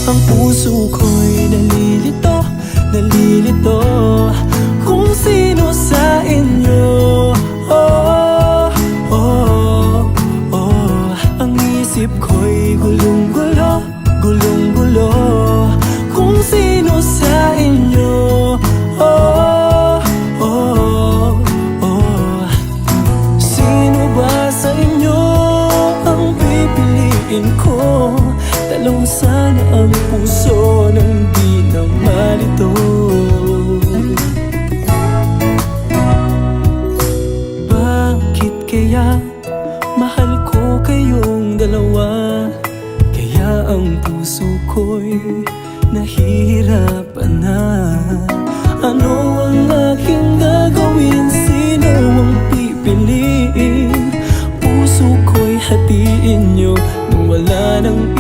Ang puso ko'y nalilito, nalilito kung sino sa inyo. Oh, oh, oh. Ang isip ko'y gulong-gulo, gulong-gulo kung sino sa inyo. Oh, oh, oh. Sino ba sa inyo ang pipiliin ko? Talong sana ang puso nang di na malito. Bakit kaya mahal ko kayong dalawa? Kaya ang puso ko'y nahihirapan na. Ano ang aking gagawin? Sino ang pipiliin? Puso ko'y hatiin nyo nang wala nang